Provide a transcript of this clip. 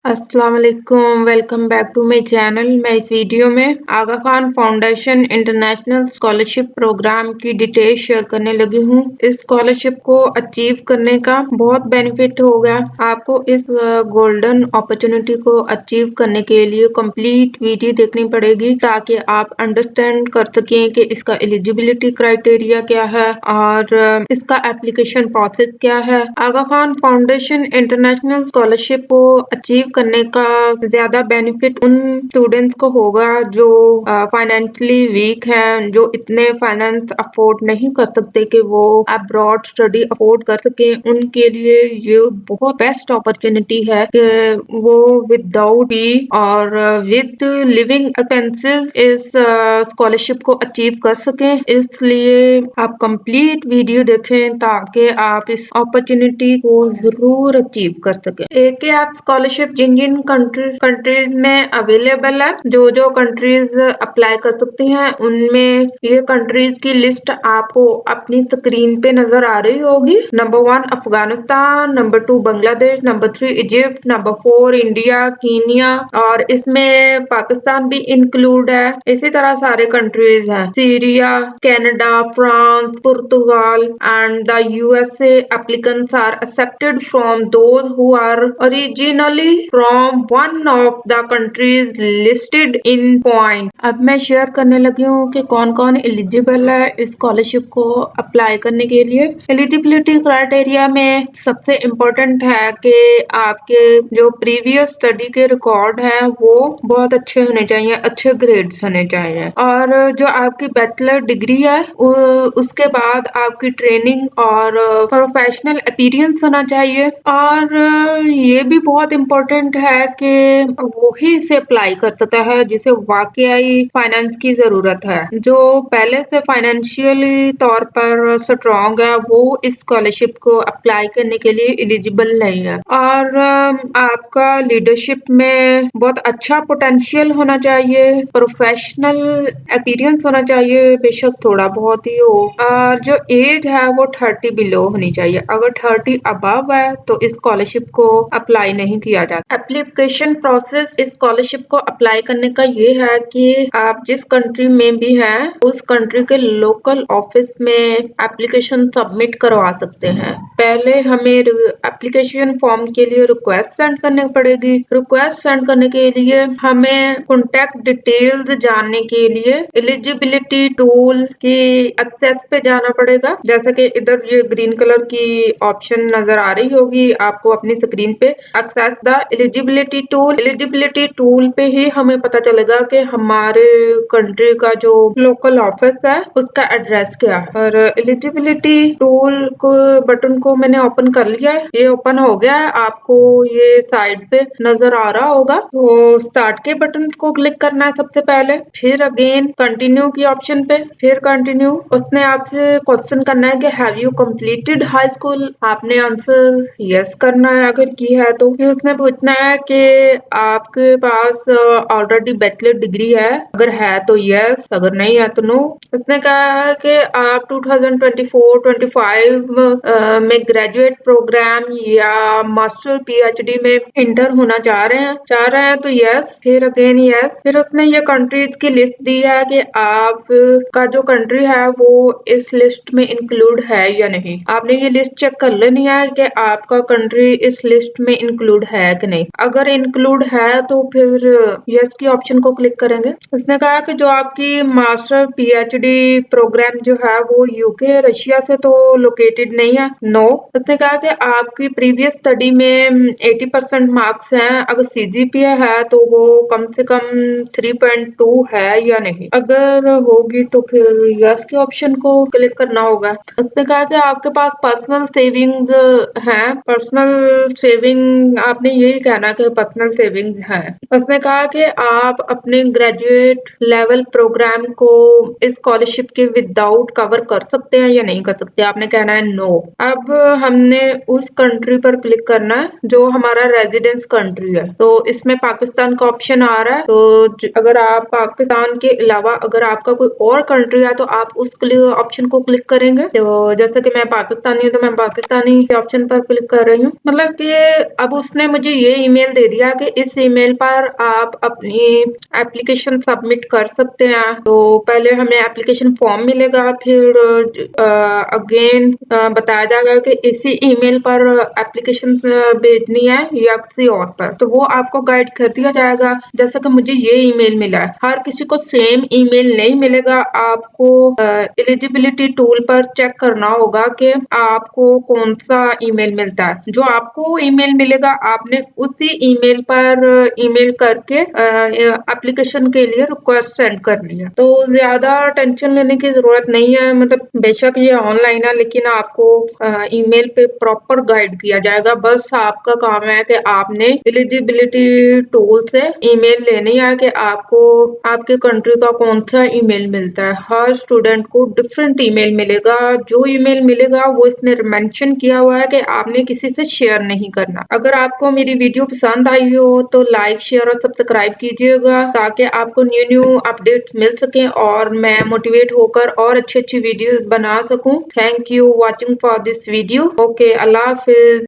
अस्सलाम वालेकुम, welcome back to my channel. मैं इस वीडियो में Aga Khan foundation international scholarship programme की डिटेल शेयर करने लगी हूँ। इस स्कॉलरशिप को अचीव करने का बहुत बेनिफिट होगा। आपको इस गोल्डन अपॉर्चुनिटी को अचीव करने के लिए कंप्लीट वीडियो देखनी पड़ेगी ताकि आप अंडरस्टैंड कर सकें कि इसका एलिजिबिलिटी क्राइटेरिया क्या है और इसका एप्लीकेशन प्रोसेस क्या है। आगा खान फाउंडेशन इंटरनेशनल स्कॉलरशिप को अचीव करने का ज्यादा बेनिफिट उन स्टूडेंट्स को होगा जो फाइनेंशियली वीक हैं, जो इतने फाइनेंस अफोर्ड नहीं कर सकते कि वो अब्रॉड स्टडी अफोर्ड कर सके। उनके लिए ये बहुत बेस्ट अपॉर्चुनिटी है कि वो विदाउट फी और विद लिविंग एक्सपेंसेस इस स्कॉलरशिप को अचीव कर सके। इसलिए आप कंप्लीट वीडियो देखें ताकि आप इस अपॉर्चुनिटी को जरूर अचीव कर सके। एक आप स्कॉलरशिप जिन जिन कंट्रीज में अवेलेबल है, जो जो कंट्रीज अप्लाई कर सकती हैं, उनमें ये कंट्रीज की लिस्ट आपको अपनी स्क्रीन पे नजर आ रही होगी। Number 1 Afghanistan, number 2 Bangladesh, number 3 Egypt, number 4 India, Kenya और इसमें पाकिस्तान भी इंक्लूड है। इसी तरह सारे कंट्रीज हैं, सीरिया, कनाडा, फ्रांस, पुर्तगाल and the USA. Applicants are accepted from those who are originally from one of the countries listed in point। अब मैं शेयर करने लगी हूँ कि कौन कौन एलिजिबल है इस स्कॉलरशिप को अप्लाई करने के लिए। एलिजिबिलिटी क्राइटेरिया में सबसे इम्पोर्टेंट है कि आपके जो प्रीवियस स्टडी के रिकॉर्ड हैं वो बहुत अच्छे होने चाहिए, अच्छे ग्रेड्स होने चाहिए। और जो आपकी बैचलर डिग्री है उसके बाद आपकी ट्रेनिंग और प्रोफेशनल एक्सपीरियंस होना चाहिए। और ये भी बहुत इम्पोर्टेंट है कि वही इसे अप्लाई कर सकता है जिसे वाकई फाइनेंस की जरूरत है। जो पहले से फाइनेंशियली तौर पर स्ट्रॉन्ग है वो इस स्कॉलरशिप को अप्लाई करने के लिए एलिजिबल नहीं है। और आपका लीडरशिप में बहुत अच्छा पोटेंशियल होना चाहिए, प्रोफेशनल एक्सपीरियंस होना चाहिए, बेशक थोड़ा बहुत ही हो। और जो एज है वो 30 बिलो होनी चाहिए। अगर 30 अबव है तो इस स्कॉलरशिप को अप्लाई नहीं किया जाता। एप्लीकेशन प्रोसेस इस स्कॉलरशिप को अप्लाई करने का ये है कि आप जिस कंट्री में भी हैं उस कंट्री के लोकल ऑफिस में एप्लीकेशन सबमिट करवा सकते हैं। पहले हमें एप्लीकेशन फॉर्म के लिए रिक्वेस्ट सेंड करनी पड़ेगी। रिक्वेस्ट सेंड करने के लिए हमें कॉन्टेक्ट डिटेल्स जानने के लिए एलिजिबिलिटी टूल की एक्सेस पे जाना पड़ेगा। जैसा कि इधर ये ग्रीन कलर की ऑप्शन नजर आ रही होगी आपको अपनी स्क्रीन पे, access the eligibility tool. Eligibility tool पे ही हमें पता चलेगा कि हमारे कंट्री का जो लोकल ऑफिस है उसका एड्रेस क्या है। और एलिजिबिलिटी टूल को बटन को मैंने ओपन कर लिया है, ये ओपन हो गया है। आपको ये साइड पे नजर आ रहा होगा। तो स्टार्ट के बटन को क्लिक करना है सबसे पहले, फिर अगेन कंटिन्यू की ऑप्शन पे, फिर कंटिन्यू। उसने आपसे क्वेश्चन करना है कि have you completed high school. आपने आंसर यस करना है अगर की है तो। फिर उसने पूछना है कि आपके पास ऑलरेडी बैचलर डिग्री है, अगर है तो यस, अगर नहीं है तो नो। उसने कहा है कि आप 2024-25 में ग्रेजुएट प्रोग्राम या मास्टर पीएचडी में इंटर होना चाह रहे हैं तो यस, फिर अगेन यस। फिर उसने ये कंट्रीज की लिस्ट दी है कि आप का जो कंट्री है वो इस लिस्ट में इंक्लूड है या नहीं। आपने ये लिस्ट चेक कर लेनी है कि आपका कंट्री इस लिस्ट में इंक्लूड है कि नहीं। अगर इंक्लूड है तो फिर यस की ऑप्शन को क्लिक करेंगे। उसने कहा कि जो आपकी मास्टर पीएचडी प्रोग्राम जो है वो यूके रशिया से तो लोकेटेड नहीं है, नो। उसने कहा कि आपकी प्रीवियस स्टडी में 80% मार्क्स हैं, अगर सीजीपीए है तो वो कम से कम 3.2 है या नहीं। अगर होगी तो फिर यस के ऑप्शन को क्लिक करना होगा। उसने कहा कि आपके पास पर्सनल सेविंग्स है। पर्सनल सेविंग आपने यही कहना कि पर्सनल सेविंग्स है। उसने कहा कि आप अपने ग्रेजुएट लेवल प्रोग्राम को इस स्कॉलरशिप के विदाउट कवर कर सकते हैं या नहीं कर सकते। आपने कहना है नो। अब हमने उस कंट्री पर क्लिक करना है जो हमारा रेजिडेंस कंट्री है। तो इसमें पाकिस्तान का ऑप्शन आ रहा है। तो अगर आप पाकिस्तान के अलावा अगर आपका कोई और कंट्री है तो आप उस ऑप्शन को क्लिक करेंगे। तो जैसे कि मैं पाकिस्तानी हूँ तो मैं पाकिस्तानी के ऑप्शन पर क्लिक कर रही हूँ। मतलब कि अब उसने मुझे ये ईमेल दे दिया कि इस ईमेल पर आप अपनी एप्लीकेशन सबमिट कर सकते हैं। तो पहले हमें एप्लीकेशन फॉर्म मिलेगा, फिर अगेन बताया जाएगा कि इसी ईमेल पर एप्लीकेशन भेजनी है या किसी और पर। तो वो आपको गाइड कर दिया जाएगा। जैसा कि मुझे ये ईमेल मिला है, हर किसी को सेम ईमेल नहीं मिलेगा। आपको एलिजिबिलिटी टूल पर चेक करना होगा कि आपको कौन सा ईमेल मिलता है। जो आपको ईमेल मिलेगा, आपने उसी ईमेल पर ईमेल करके एप्लीकेशन के लिए रिक्वेस्ट सेंड करनी है। तो ज्यादा टेंशन लेने की जरूरत नहीं है। मतलब बेशक ये ऑनलाइन है, लेकिन आपको ईमेल पे प्रॉपर गाइड किया जाएगा। बस आपका काम है कि आपने एलिजिबिलिटी टूल से ईमेल लेनी है कि आपको आपके कंट्री का कौन सा ईमेल मिलता है। हर स्टूडेंट को डिफरेंट ईमेल मिलेगा। जो ईमेल मिलेगा वो इसने मेंशन किया हुआ है कि आपने किसी से शेयर नहीं करना। अगर आपको मेरी वीडियो पसंद आई हो तो लाइक, शेयर और सब्सक्राइब कीजिएगा, ताकि आपको न्यू अपडेट्स मिल सके और मैं मोटिवेट होकर और अच्छी वीडियो बना सकूं। Thank you watching for this video. Okay, Allah Hafiz.